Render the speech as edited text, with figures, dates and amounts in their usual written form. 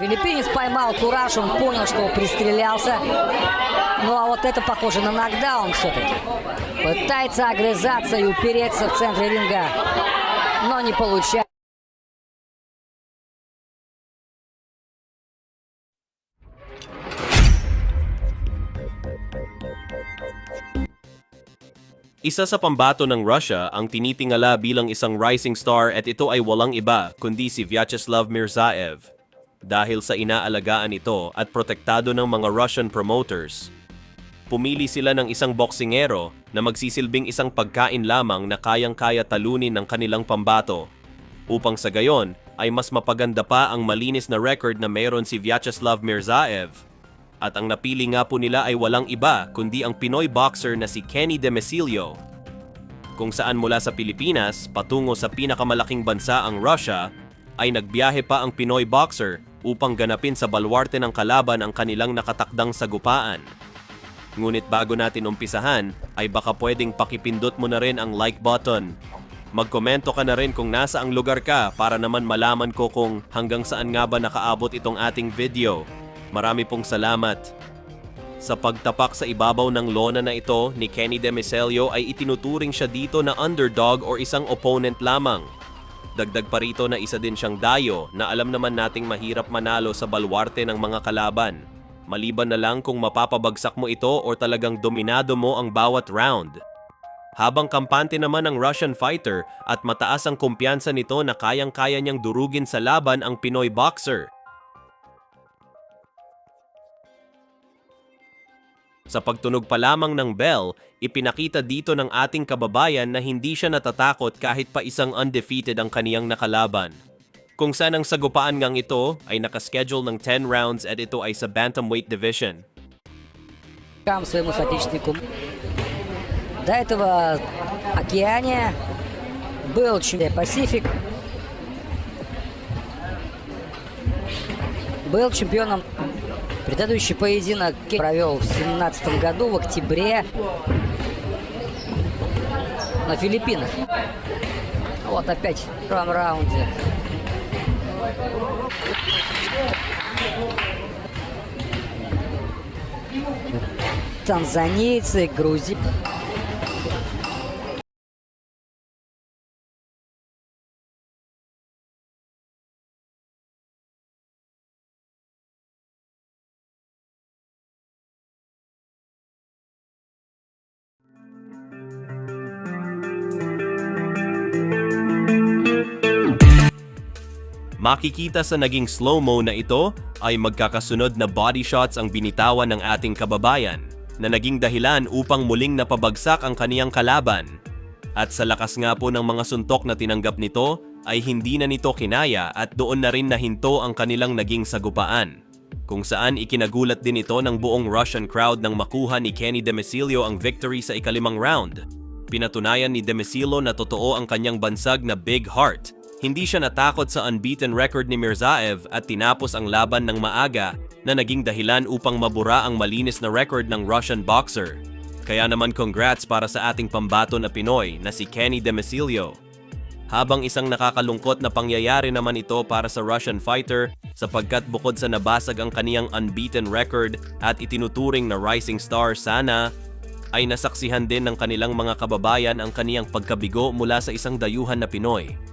Филиппинец поймал кураж, он понял, что пристрелялся. Ну а вот это похоже на нокдаун все-таки. Пытается огрызаться и упереться в центре ринга, но не получается. Isa sa pambato ng Russia ang tinitingala bilang isang rising star at ito ay walang iba kundi si Vyacheslav Mirzaev. Dahil sa inaalagaan ito at protektado ng mga Russian promoters, pumili sila ng isang boksingero na magsisilbing isang pagkain lamang na kayang-kaya talunin ng kanilang pambato, upang sa gayon ay mas mapaganda pa ang malinis na record na meron si Vyacheslav Mirzaev. At ang napili nga po nila ay walang iba kundi ang Pinoy boxer na si Kenny Demesilio. Kung saan mula sa Pilipinas patungo sa pinakamalaking bansa ang Russia, ay nagbiyahe pa ang Pinoy boxer upang ganapin sa balwarte ng kalaban ang kanilang nakatakdang sagupaan. Ngunit bago natin umpisahan, ay baka pwedeng pakipindot mo na rin ang like button. Magkomento ka na rin kung nasa ang lugar ka para naman malaman ko kung hanggang saan nga ba nakaabot itong ating video. Marami pong salamat. Sa pagtapak sa ibabaw ng lona na ito ni Kenny Demesilio ay itinuturing siya dito na underdog or isang opponent lamang. Dagdag pa rito na isa din siyang dayo na alam naman nating mahirap manalo sa balwarte ng mga kalaban. Maliban na lang kung mapapabagsak mo ito o talagang dominado mo ang bawat round. Habang kampante naman ang Russian fighter at mataas ang kumpiyansa nito na kayang-kaya niyang durugin sa laban ang Pinoy boxer. Sa pagtunog pa lamang ng bell, ipinakita dito ng ating kababayan na hindi siya natatakot kahit pa isang undefeated ang kaniyang nakalaban. Kung saan ang sagupaan ngang ito ay nakaschedule ng 10 rounds at ito ay sa bantamweight division. Своему соотечественнику. До этого Океания был чемпионом Пасифик, был чемпионом. Предыдущий поединок провел в 2017 году, в октябре, на Филиппинах. Вот опять в первом раунде. Танзанийцы, грузины. Makikita sa naging slow-mo na ito ay magkakasunod na body shots ang binitawan ng ating kababayan na naging dahilan upang muling napabagsak ang kaniyang kalaban. At sa lakas nga po ng mga suntok na tinanggap nito ay hindi na nito kinaya at doon na rin nahinto ang kanilang naging sagupaan. Kung saan ikinagulat din ito ng buong Russian crowd nang makuha ni Kenny Demesilio ang victory sa ikalimang round. Pinatunayan ni Demesilio na totoo ang kanyang bansag na big heart. Hindi siya natakot sa unbeaten record ni Mirzaev at tinapos ang laban ng maaga na naging dahilan upang mabura ang malinis na record ng Russian boxer. Kaya naman congrats para sa ating pambato na Pinoy na si Kenny Demesilio. Habang isang nakakalungkot na pangyayari naman ito para sa Russian fighter sapagkat bukod sa nabasag ang kaniyang unbeaten record at itinuturing na rising star sana, ay nasaksihan din ng kanilang mga kababayan ang kaniyang pagkabigo mula sa isang dayuhan na Pinoy.